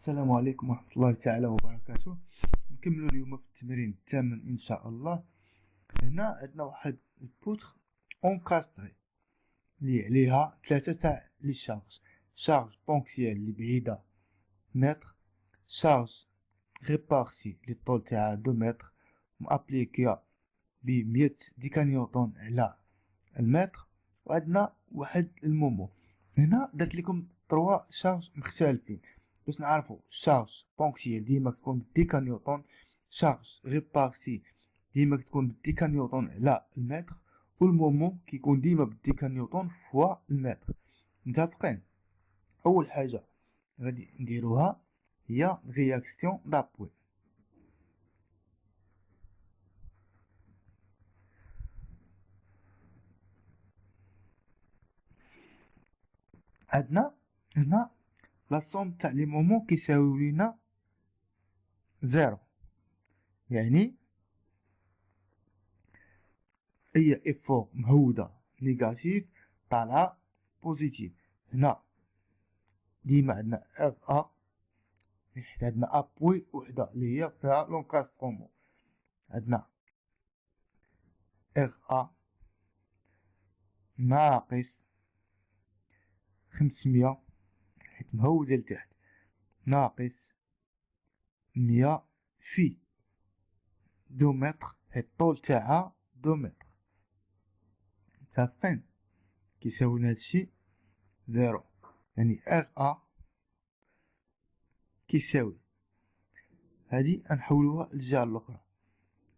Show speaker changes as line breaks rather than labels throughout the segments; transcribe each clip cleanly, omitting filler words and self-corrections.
السلام عليكم ورحمة الله تعالى وبركاته. نكملوا اليوم في التمرين الثامن إن شاء الله. هنا عندنا واحد البوتر اونكاستري اللي عليها ثلاثة تاع لي شارج بونكسيال اللي بعيدة متر، شارج ريبارسي اللي الطول تاعها 2 متر مابليكيا ب100 ديكانيوطن على المتر، وعندنا واحد المومو. هنا درت لكم 3 شارج مختلفين باش نعرفوا شارج بونكسيال ديما تكون بديكا نيوتن، شارج ريبارسي ديما تكون بديكا نيوتن على المتر، والمومو كيكون ديما بديكا نيوتن فوا المتر. متفقين؟ اول حاجه غادي نديروها هي رياكسيون دابوي. عندنا هنا لا سوم تاع لي مومون كيساويو لينا زيرو، يعني اي افور مهودة نيجاتيف طالعة بوزيتيف. هنا ديما عندنا ار ا، حيت عندنا ابوي وحدة اللي هي فيها لونكاسترومون. عندنا ار ا ناقص 500 حيت مهودة لتحت، ناقص 100 في 2 متر حيت الطول تاعها 2 متر. متفقين؟ كيساوي هادشي زيرو، يعني ار ا كيساوي هادي نحولوها للجهة الأخرى،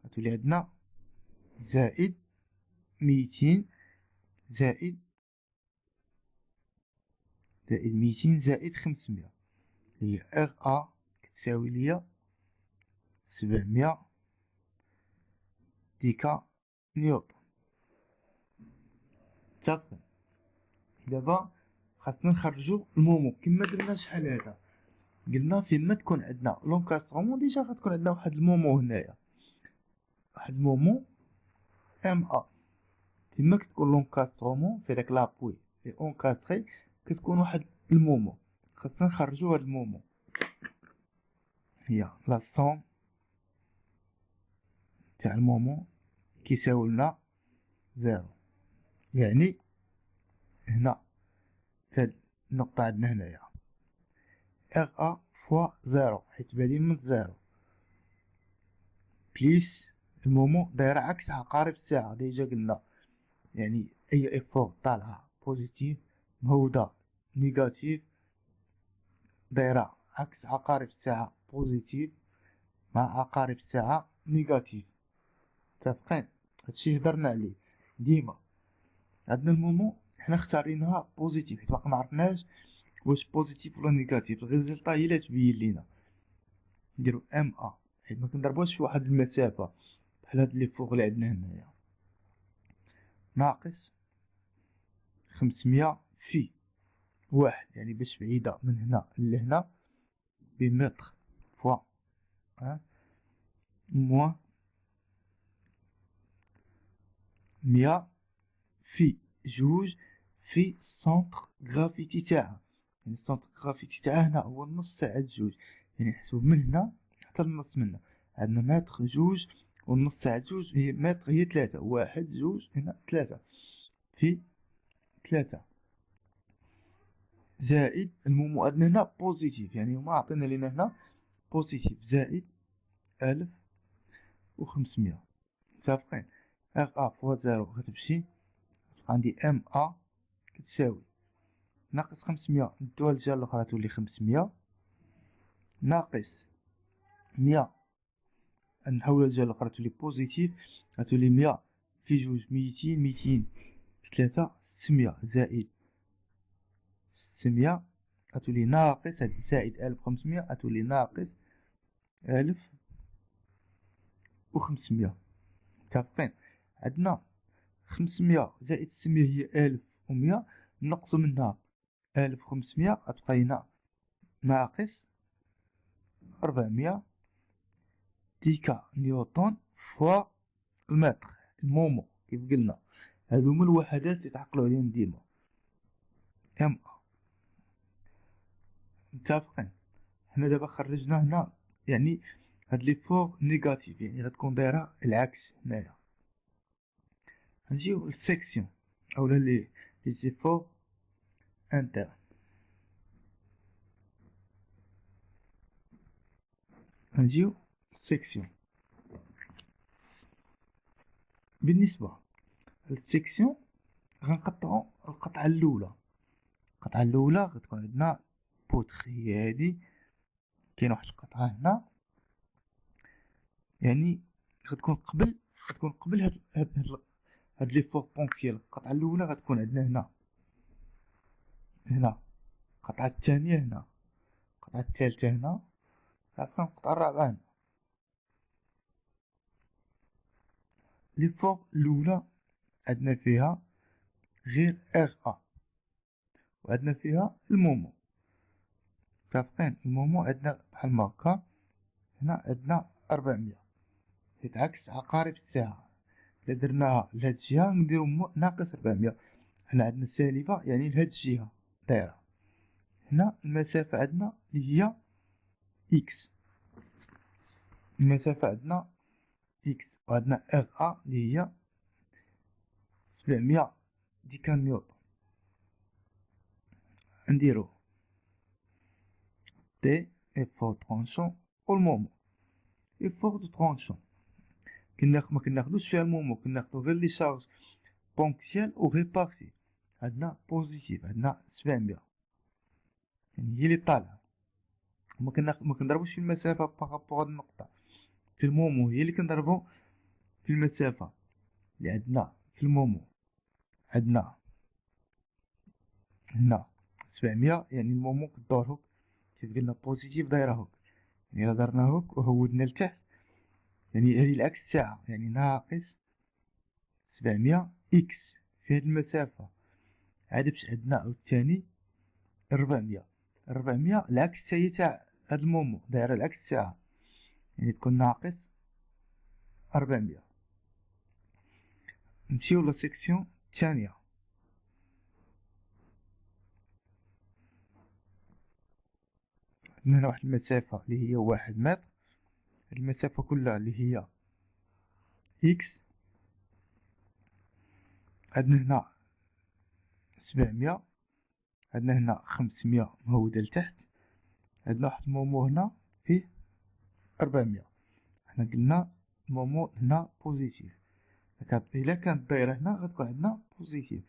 غتولي عندنا زائد 200 زائد 200 زائد 500، هي ار ا كتساوي ليا 700 ديكا نيوتن. متفقين؟ دابا خاصنا نخرجو المومو كما درنا شحال هذا، قلنا فيما تكون عندنا لونكاسترومون ديجا غتكون عندنا واحد المومو هنايا، واحد المومو ام ا. فيما كتكون لونكاسترومون في داك لابوي في اونكاستري كتكون واحد المومو، خاصنا نخرجو هاد المومو. هي لا سوم تاع المومو كيساوي لنا زيرو، يعني هنا فهاد النقطة عندنا هنايا ار ا فوا زيرو حيت بادين من زيرو، بليس المومو دايرة عكس عقارب الساعة ديجا قلنا، يعني اي افور طالعة بوزيتيف مهودة نيجاتيف دايرة عكس عقارب الساعة بوزيتيف مع عقارب الساعة نيجاتيف. متفقين؟ هادشي هدرنا عليه ديما. عندنا المومو حنا اختارينها بوزيتيف حيت باقي معرفناش واش بوزيتيف ولا نيجاتيف، الريزلطا هي اللي تبين لينا. نديرو ام ا حيت ما كنضربوش في واحد المسافة بحال هاد اللي فوق اللي عندنا هنايا، ناقص 500 في واحد، يعني باش بعيدة من هنا لهنا بمتر فوا موان 100 في جوج في السونتر غرافيتي تاعها، يعني السونتر غرافيتي تاعها هنا هو النص تاع هاد جوج، يعني نحسبو من هنا حتى النص منه عندنا متر جوج، والنص تاع جوج هي متر هي 3، واحد جوج هنا 3 في 3 زائد المومو عندنا هنا بوزيتيف، يعني هما عطينا لينا هنا بوزيتيف زائد 1500. متفقين؟ ار ا فوا زيرو غتمشي عندي ام ا كتساوي ناقص 500 ندوها للجهة الأخرى تولي 500 ناقص 100 نحولها للجهة الأخرى تولي بوزيتيف، غتولي 100 في جوج 200 200 في 3 600 زائد 600 غتولي ناقص هاد زائد 1500 غتولي ناقص 1500. متفقين؟ عندنا 500 زائد 600 هي 1100، نقصو منها 1500 غتبقى لينا ناقص 400 ديكا نيوتن فوا المتر المومو. كيف قلنا هادو هما الوحدات اللي تعقلوا عليهم ديما ام ا. متفقين؟ هنا دابا خرجنا هنا يعني هاد لي فور نيجاتيف، يعني غتكون دايره العكس. هنايا نجيو للسيكسيون اولا لي زيفور انتر. نجيو للسيكسيون. بالنسبه للسيكسيون غنقطعو القطعه الاولى. القطعه الاولى غتكون عندنا بوتخ، هي هادي. كاين واحد القطعه هنا يعني غتكون قبل هاد لي فور بونكتيال. القطعه الاولى غتكون عندنا هنا القطعه الثانيه هنا، القطعه الثالثه هنا، عفوا القطعه الرابعه هنا. لي فور الاولى عندنا فيها غير ار ا، وعندنا فيها المومو. متفقين؟ المومو عندنا بحال ما هكا. هنا عندنا 400 حيت عكس عقارب الساعه. الا درناها لهاد الجهه نديرو ناقص 400. هنا عندنا سالبه يعني لهاد الجهه دايره. هنا المسافه عندنا اللي هي اكس، المسافه عندنا اكس، وعندنا ار ا اللي هي 700 ديكان نيوتن. نديرو دي ايفور طرونشون والمومو. ايفور دو طرونشون ما كناخدوش فيها المومو، كناخدو غير لي شارج بونكسيال و ريبارتي. عندنا بوزيتيف، عندنا 700 يعني هي اللي طالعه. ما كنضربوش في المسافه بارابور هاد النقطه. في المومو هي اللي كنضربو في المسافه اللي عندنا. في المومو عندنا هنا 700 يعني المومو كدور هوك كيف قلنا بوزيتيف دايره هوك. يعني الا درنا هوك وهودنا لتحت يعني هادي العكس تاعها، يعني ناقص 700 اكس في هاد المسافة. عاد باش عندنا عاوتاني 400. 400 العكس تاهي تاع هاد المومو، دايرة العكس تاعها، يعني تكون ناقص 400. نمشيو لا سيكسيون الثانية. عندنا هنا واحد المسافة اللي هي 1 متر. هاد المسافة كلها اللي هي اكس. عندنا هنا 700، عندنا هنا 500 مهودة لتحت. عندنا واحد المومو هنا فيه 400. حنا قلنا المومو هنا بوزيتيف، إلا كانت دايرة هنا غتكون عندنا بوزيتيف.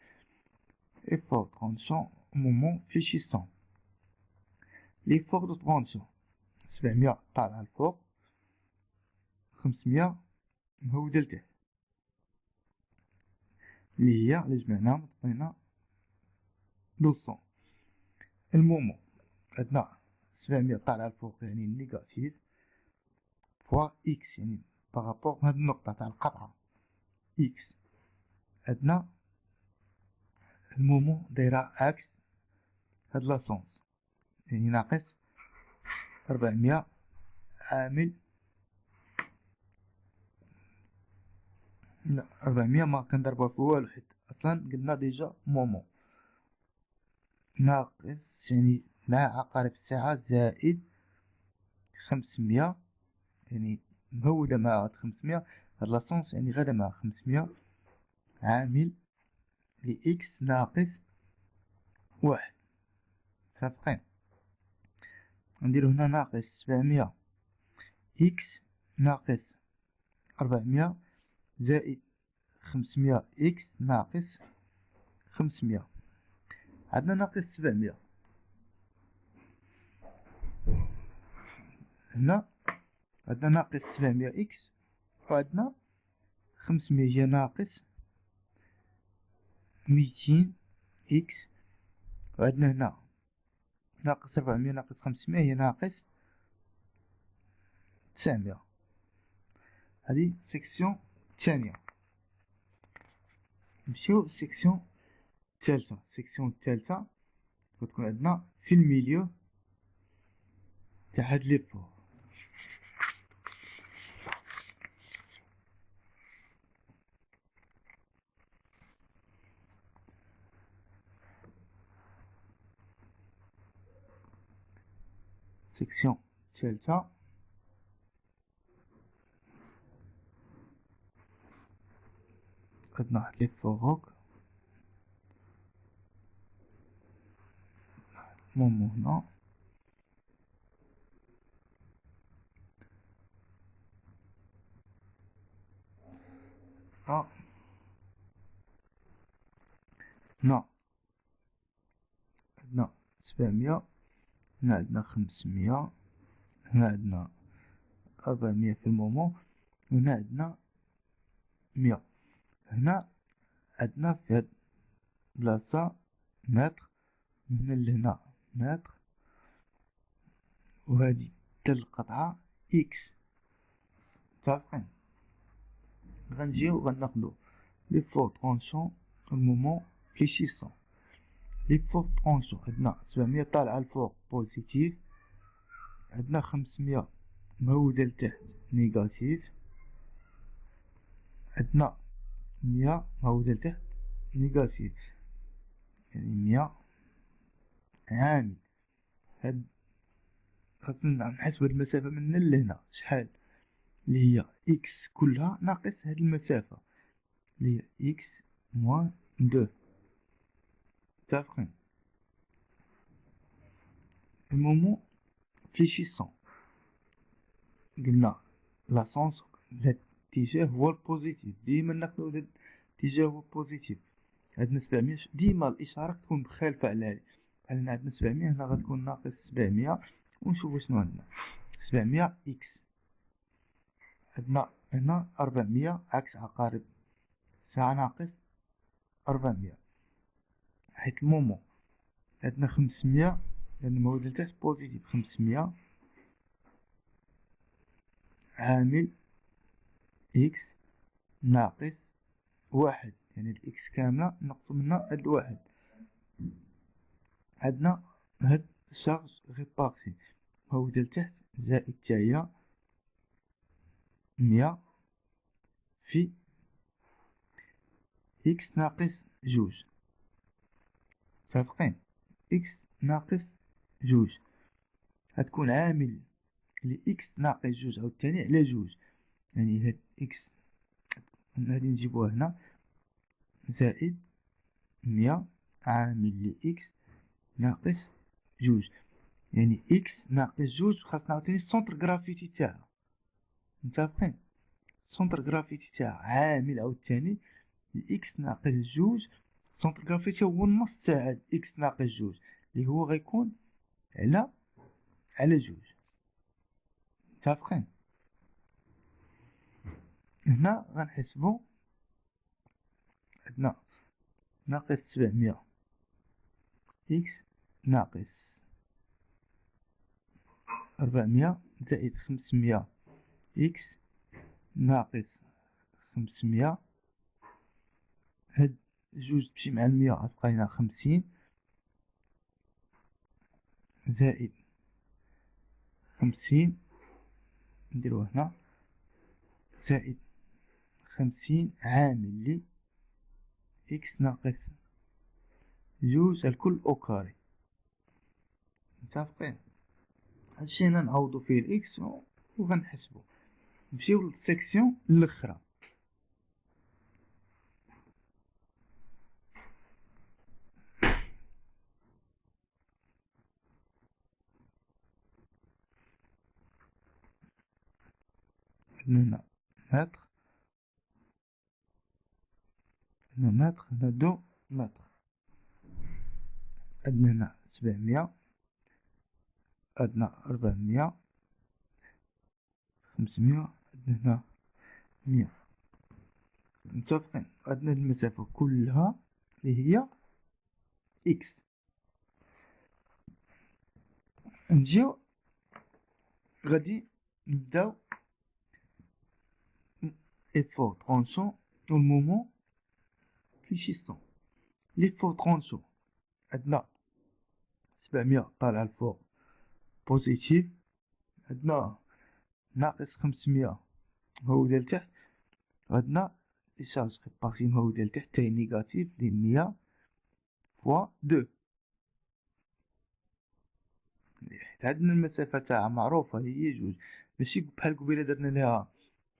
إيفور طرونسيون مومون فليشيسون. ليفور دو طرونسيون 700 طالعة الفوق، 500 مهودة لتحت، اللي هي إلا جمعناهم تعطينا 200. المومو عندنا 700 طالعة الفوق يعني نيجاتيف فوا إكس، يعني بارابور هاد النقطة تاع القطعة إكس. عندنا المومو دايرة عكس هاد لاسونس، يعني ناقص 400 عامل. لا 400 ما كنضربوها في والو، حيت اصلا قلنا ديجا مومو ناقص يعني مع عقارب الساعة زائد 500، يعني مهودة مع 500. هاد لاسونس يعني غادا مع 500 عامل لإكس ناقص 1. متفقين؟ نديرو هنا ناقص 700 إكس ناقص 400 زائد 500 إكس ناقص 500. عندنا ناقص 700 هنا. عندنا ناقص 700 إكس وعندنا 500 هي ناقص 200 إكس، وعندنا هنا ناقص 400 ناقص 500 هي ناقص 900. هذه سيكسيون الثانية. نمشيو للسيكسيون الثالثة. السيكسيون الثالثة غتكون عندنا في الميليو تاع هاد لي فور. سيكسيون الثالثة عندنا واحد لي فوغوك مومو هنا هنا عندنا 700 هنا عندنا 500 هنا عندنا 400 في المومو هنا عندنا 100 هنا عندنا في هاد البلاصة متر من هنا لهنا متر وهادي حتى القطعة إكس متفقين. غنجيو غناخدو لي فور طرونشون المومون فليشيسون لي فور طرونشون عندنا 700 طالعة الفوق بوزيتيف عندنا 500 مهودة لتحت نيجاتيف عندنا 100 مهودة لتحت نيجاتيف يعني 100 عامل. هاد خاصنا نحسب هاد المسافة من هنا لهنا شحال اللي هي إكس كلها ناقص هاد المسافة اللي هي إكس موان 2 متفقين. المومون فليشيسون قلنا لاسونس الاتجاه هو البوزيتيف ديما ناخدو الاتجاه هو البوزيتيف. عندنا 700 ديما الإشارة تكون مخالفة على هادي بحال عندنا 700 هنا غتكون ناقص 700 ونشوفو شنو عندنا 700 إكس عندنا هنا 400 عكس عقارب ساعة ناقص 400 حيت المومون عندنا 500 لأن المواد لتحت بوزيتيف 500 عامل إكس ناقص واحد يعني الإكس كاملة نقصو منها هاد الواحد. عندنا هاد شارج ريبارتي مواد لتحت زائد تاهي 100 في إكس ناقص جوج متفقين. إكس ناقص جوج غتكون عامل لإكس ناقص جوج عاوتاني على جوج يعني هاد إكس غادي نجيبوها هنا زائد 100 عامل لإكس ناقص جوج يعني إكس ناقص جوج خاصنا عاوتاني السونتر غرافيتي تاعها متفقين. السونتر غرافيتي تاعها عامل عاوتاني لإكس ناقص جوج سونتر غرافيتي هو النص تاع إكس ناقص جوج اللي هو غيكون على جوج متفقين. هنا غنحسبو عندنا ناقص 700 إكس ناقص 400 زائد 500 إكس ناقص 500 هاد جوج تمشي مع 100 غتبقى لينا 50 زائد 50 نديروه هنا زائد 50 عامل لي إكس ناقص جوج الكل أو كاري متفقين. هادشي هنا نعوضو فيه الإكس وغنحسبو. نمشيو للسيكسيون الأخرى عندنا هنا متر هنا متر هنا 2 متر عندنا هنا 700 عندنا 400 500 عندنا هنا 100 متفقين. عندنا المسافة كلها اللي هي إكس. نجيو غادي نبداو إفور طرونشون و المومون فليشيسون. ليفور طرونشون عندنا 700 طالعة الفوق بوزيتيف عندنا ناقص 500 مهودة لتحت عندنا لي شارج ريبارتي مهودة لتحت تاهي نيجاتيف لي 100 فوا 2 عندنا المسافة تاعها معروفة هي جوج، ماشي بحال قبيلة درنا ليها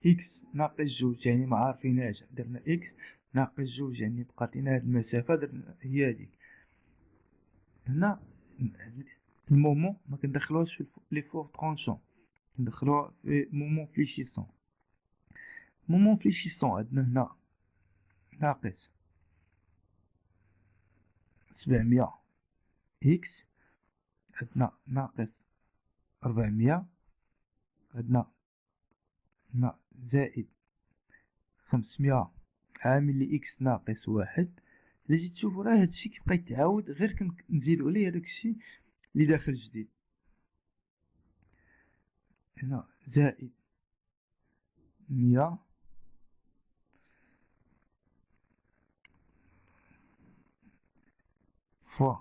إكس ناقص جوج يعني معارفينهاش، درنا إكس ناقص جوج يعني بقات لينا هاد المسافة درنا هي هاديك. هنا المومون مكندخلوهاش في لي فور طرونشون، ندخلوها في مومون فليشيسون. مومون فليشيسون عندنا هنا ناقص 700 إكس، عندنا ناقص 400، عندنا هنا زائد 500 عامل لي إكس ناقص واحد. إلا جيت تشوفو راه هادشي كيبقى يتعاود غير كنزيدو عليه هداك الشي لي داخل جديد. هنا زائد 100 فوا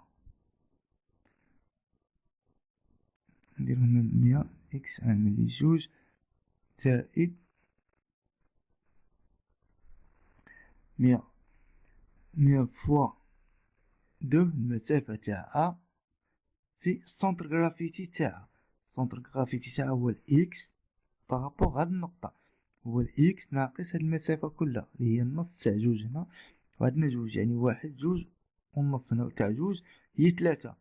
نديرو هنا 100 إكس عامل لي جوج زائد 100 فوا دو المسافة تاعها في السونتر غرافيتي تاعها. السونتر غرافيتي تاعها هو الإكس بارابور هاد النقطة، هو الإكس ناقص هاد المسافة كلها اللي هي النص تاع جوج هنا، وعندنا جوج يعني واحد جوج والنص هنا تاع جوج هي 3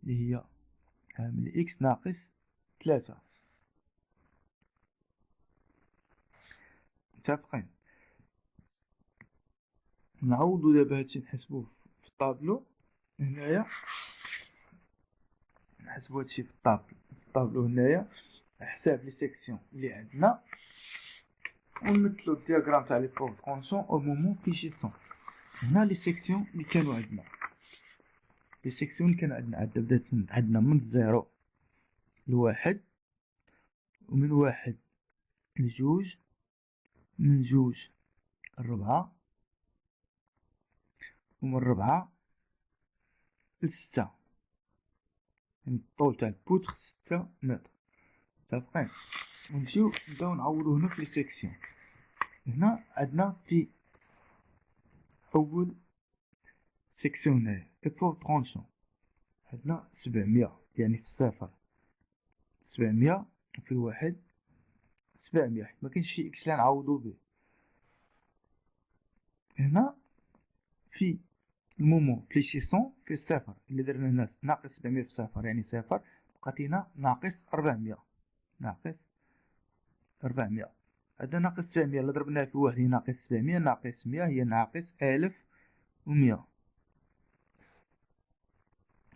اللي هي عامل إكس ناقص 3. متفقين؟ نعوضو دابا هادشي نحسبوه في الطابلو هنايا، نحسبو هادشي في الطابلو هنايا حساب لي سيكسيون اللي عندنا، ونمثلو الدياغرام تاع لي فور طرونشون او مومون فليشيسون. هنا لي سيكسيون اللي كانوا عندنا، لي سيكسيون اللي كانوا عندنا بدات عندنا من الزيرو لواحد، ومن واحد لجوج، من جوج لربعة، ومن ربعة لستة، يعني الطول تاع البوتر 6 متر. متفقين؟ ونمشيو نبداو نعوضو هنا في لي سيكسيون. هنا عندنا في أول سيكسيون هنايا إفور طرونشون عندنا 700 يعني في الصفر 700 وفي الواحد 700 حيت مكاينش شي إكس لي نعوضو بيه. هنا في المومون فليشيسون في الصفر اللي درنا هنا ناقص 700 في صفر يعني صفر، بقات لينا ناقص 400 ناقص 400. عندنا ناقص 700 إلا ضربناها في واحد هي ناقص 700 ناقص 100 هي ناقص 1100.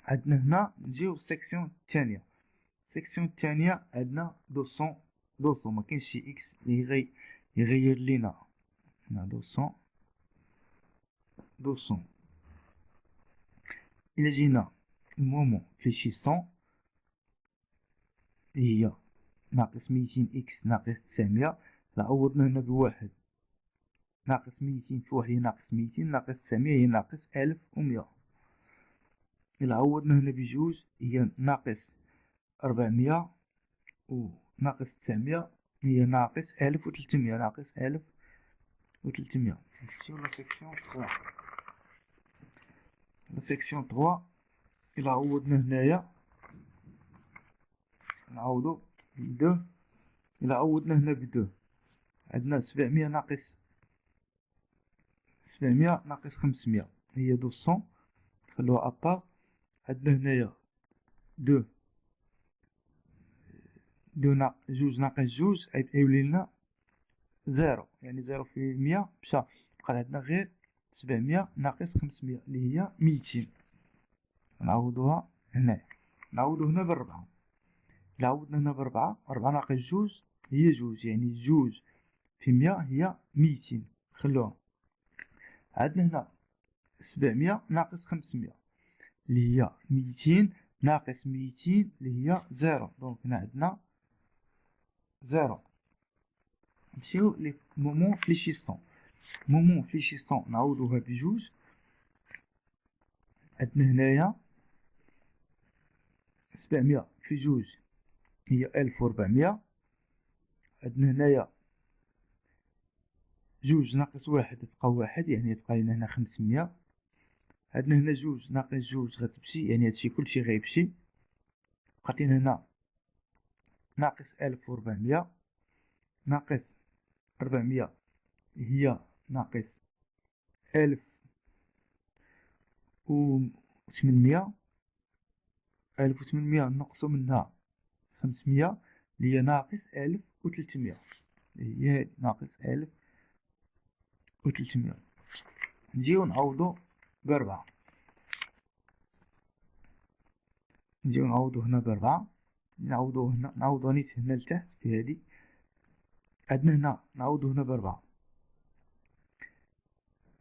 عندنا هنا نجيو السيكسيون الثانية. السيكسيون الثانية عندنا 200 مكاينش شي إكس لي يغير لينا هنا 200. إلا جينا المومون فليشيسون هي ناقص 200 إكس ناقص 900، عوضنا هنا بواحد ناقص 200 في واحد هي ناقص 200 ناقص 900 هي ناقص 1100. إلا عوضنا هنا بجوج هي ناقص 400 و ناقص 900 هي ناقص 1300 ناقص 1300. نمشيو لا سيكسيون 3. لا سيكسيون 3 إلا عوضنا هنايا نعوضو بدو. إلا عوضنا هنا بدو عندنا 700 ناقص 500 هي 200 نخلوها أبار. عندنا هنايا دو جوج ناقص جوج يوليلنا زيرو، يعني زيرو في مية مشا، بقى عندنا غير 700 ناقص 500 اللي هي 200. نعوضوها هنايا، نعوضو هنا بالربعة. إلا عوضنا هنا بالربعة، 4 ناقص جوج هي جوج يعني جوج في 100 هي 200 خلوها. عندنا هنا 700 ناقص 500 اللي هي 200 ناقص 200 اللي هي زيرو، دونك هنا عندنا زيرو. نمشيو لي مومون فليشيسون. مومون فليشيسون نعوضوها بجوج. عندنا هنايا 700 في جوج هي 1400. عندنا هنايا جوج ناقص واحد تبقى واحد يعني تبقى لنا هنا 500. عندنا هنا جوج ناقص جوج غتمشي يعني هادشي كلشي غيمشي، بقات لينا هنا ناقص 1400 ناقص 400 هي ناقص 1800 نقص منها 500 اللي هي ناقص 1300 هي ناقص 1300. نجيو نعوضو ب4 نجيو نعوضو هنا ب4 نعوضو هنا نعوضو نيت هنا لتحت في هادي عندنا هنا نعوضو هنا ب4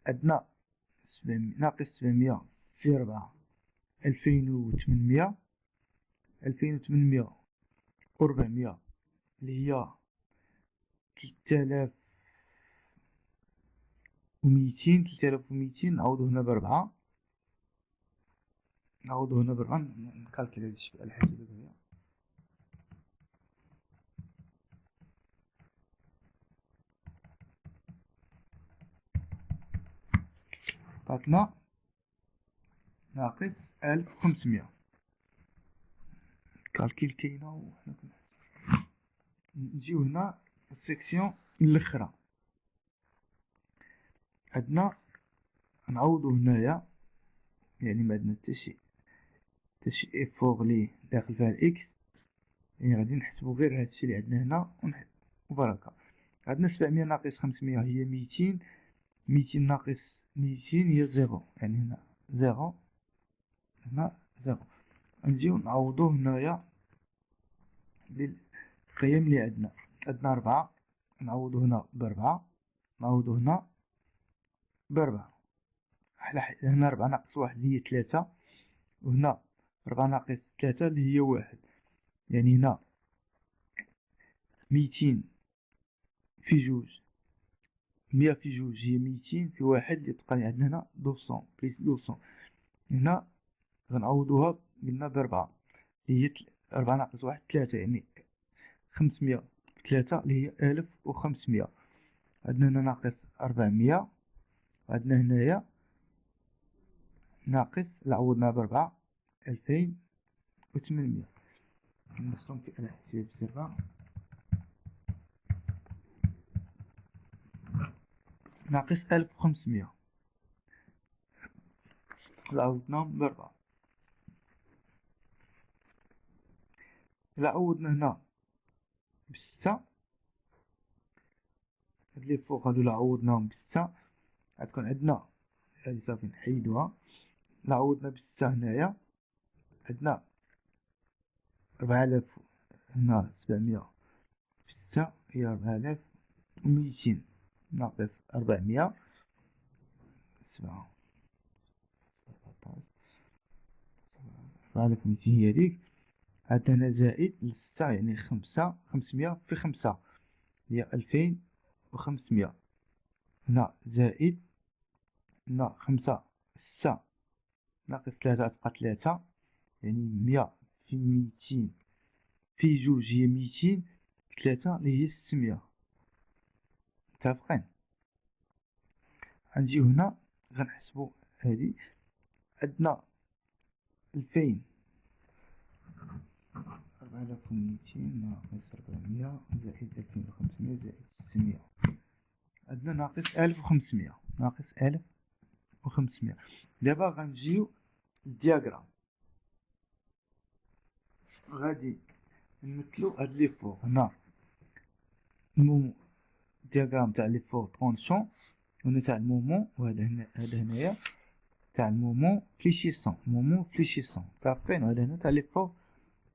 عندنا ناقص 700 في 4 2800 2400 اللي هي 3200 نعوضو هنا ب4 نعوضو هنا ب4 نكالكل هاد الشيء على حسب هذايا عطاتنا ناقص 1500 كالكيل كاينه وحنا نجيو هنا السيكسيون الاخرى عندنا نعوضو هنايا يعني ما عندنا حتى شي افور لي داخل فيها الاكس يعني غادي نحسبو غير هادشي اللي عندنا هنا وبركة. عندنا 700 ناقص 500 هي 200 ناقص 200 هي 0 يعني هنا 0 هنا 0 نجيو نعوضو هنايا بالقيم اللي عندنا 4 نعوضو هنا ب4 نعوضو هنا ب4 هنا 4 ناقص 1 هي 3 وهنا 4 ناقص 3 اللي هي 1 يعني هنا 200 في جوج 100 في جوج هي 200 في واحد اللي تبقى عندنا هنا 200 بليس 200 هنا غنعوضوها قلنا ب4 هي 4 ناقص 1 3 يعني 500 3 اللي هي 1500 عندنا هنا ناقص 400 وعندنا هنايا ناقص اللي عوضنا ب4 2800 ندخلهم في آلة حساب بزاف ناقص 1500 اللي عوضناهم ب4 اللي عوضنا هنا ب6 هاد لي فوق هادو اللي عوضناهم ب6 غتكون عندنا هادي صافي نحيدوها اللي عوضنا ب6 هنايا عندنا 4000 هنا 700 في 6 هي 4200 ناقص 400 7 4200 هي هاديك عندنا هنا زائد لستة يعني 500 في 5 هي 2500 هنا زائد هنا 5 6 ناقص 3 تبقى 3 يعني 100 في 200 في جوج هي 200 في 3 اللي هي 600 متفقين. غنجيو هنا غنحسبو هادي عندنا 2000 4200 ناقص 400 زائد 2500 زائد 600 عندنا ناقص 1500 ناقص 1500. دابا غنجيو للدياغرام غادي نمثلو هاد لي فوق هنا المومون الدياغرام تاع لي فوق طرونشون هنا تاع المومون وهذا هنا هذا هنايا تاع المومون فليشيسون مومون فليشيسون متفقين وهذا هنا تاع لي فوق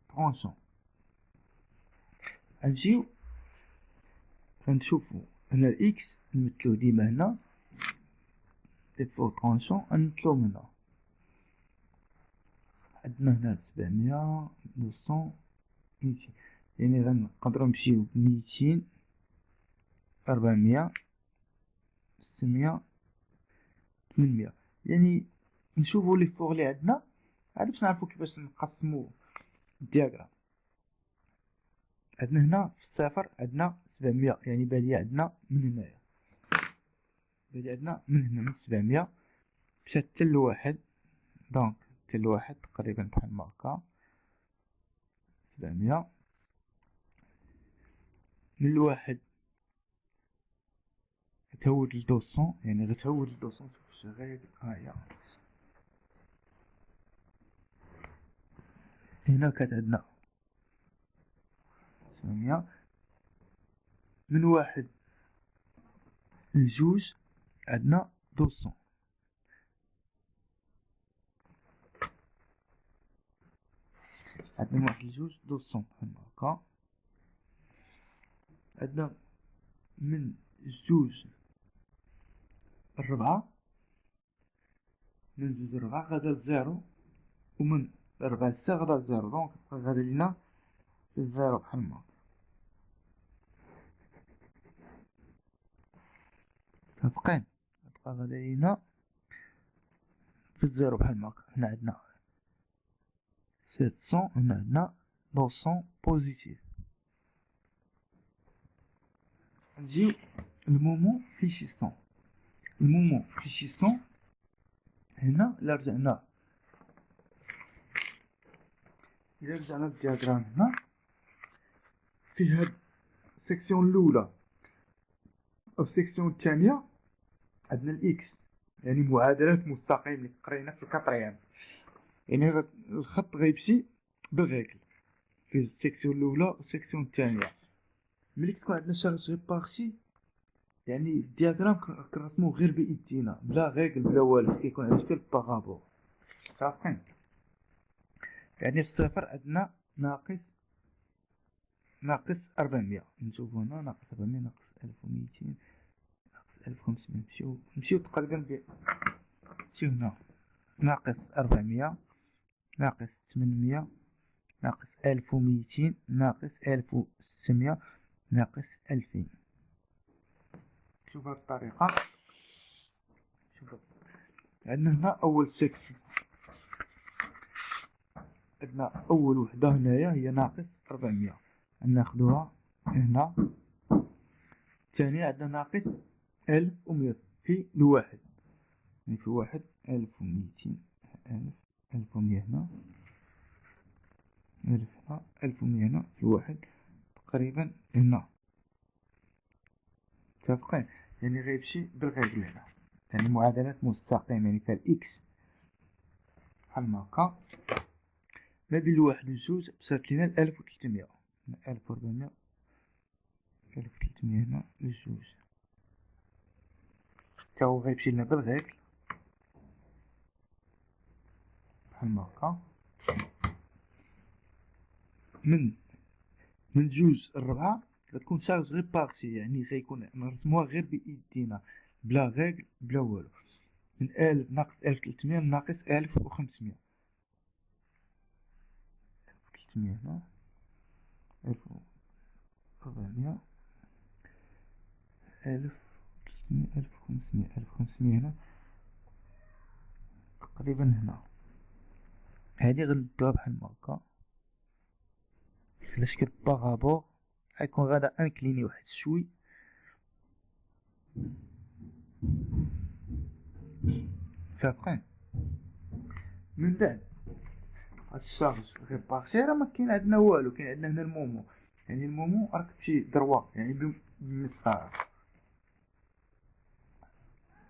طرونشون. غنجيو غنشوفو هنا الاكس نمثلوه ديما هنا لي فوق طرونشون نمثلوه هنا عندنا هنا 700 200 200 يعني غنقدرو نمشيو 200 400 600 800 يعني نشوفو لي فوق اللي عندنا عاد باش نعرفو كيفاش نقسمو الدياغرام. عندنا هنا في الصفر عندنا 700 يعني بادية عندنا من هنايا بادية عندنا من هنا من 700 مشات حتى لواحد دونك حتى لواحد تقريبا بحال هكا 700 من الواحد تهود لدوسون، يعني غتهود لدوسون. شوف غير هاهي هنا كانت عندنا 800. من واحد لجوج عندنا 200. عندنا من واحد لجوج 200 بحال هكا. عندنا من جوج الربعة، من جوج الربعة غادا لزيرو، ومن ربعة لستة غادا لزيرو. دونك غادا لينا في الزيرو بحال هكا. متفقين؟ غتبقى غادا لينا في الزيرو بحال هكا. هنا عندنا 700، هنا عندنا 200 بوزيتيف. نجيو المومون في 600. المومون في 600 هنا إلا رجعنا للدياغرام هنا في هاد السيكسيون الأولى أو السيكسيون الثانية عندنا الإكس، يعني معادلات مستقيم اللي قرينا في الكاتريام. يعني الخط غيمشي بالغيكل في السيكسيون الأولى والسيكسيون الثانية. ملي كتكون عندنا شارج ريبارتي يعني الدياغرام كنرسمو غير بإيدينا بلا غيكل بلا والو، كيكون عندنا في البارابول. عارفين؟ يعني في الصفر عندنا ناقص 400. نشوفو هنا ناقص 400 ناقص 1200 ناقص 1500. نمشيو تقريبا نمشيو هنا ناقص 400 ناقص 800 ناقص 1200 ناقص 1600 ناقص 2000. شوف هاد الطريقة. شوف عندنا هنا أول سيكسيون، عندنا أول وحدة هنايا هي ناقص 400 ناخدوها هنا. الثانية عندنا ناقص 1100 في الواحد، يعني في واحد 1200. 1100 هنا، 1000 هنا، 1100 هنا في الواحد تقريبا هنا. متفقين؟ يعني غيمشي بالغيكل هنا، يعني معادلات مستقيمة، يعني فيها الإكس بحال هكا. ما بين الواحد والجوج بصات لينا 1300. 1400 1300 هنا للجوج تا هو غيمشي لنا بالغيكل بحال هكا. من جوج الربعة غتكون شارج ريبارتي، يعني غيكون نرسموها غير بإيدينا بلا غيكل بلا والو. من 1000 ناقص 1300 ناقص 1500. 1300 هنا، 1400 1300 1500 1500 هنا تقريبا هنا. هادي غنبدوها بحال هكا على شكل بارابور، غيكون غادا انكليني واحد شوي. متفقين؟ من بعد هاد الشارج ريبارتي راه مكاين عندنا والو، كاين عندنا هنا المومون، يعني المومون راك تمشي دروا يعني بالمسطره.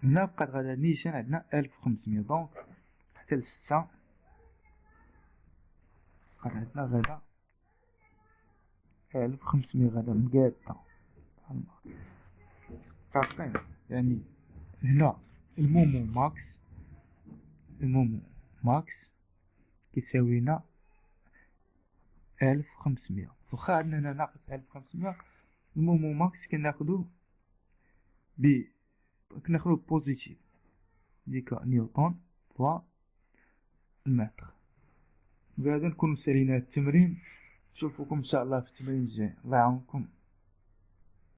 هنا بقات غادا نيشان عندنا 1500. دونك حتى لستة بقات عندنا غادا 1500 غادا مقادة. عارفين؟ يعني هنا المومون ماكس، المومون ماكس كيساوي لنا 1500. واخا عندنا هنا ناقص 1500، المومون ماكس كناخدو بوزيتيف ديك نيوتن فوا المتر. بهذا نكونو سالينا التمرين. نشوفكم ان شاء الله في التمرين الجاي. الله يعاونكم.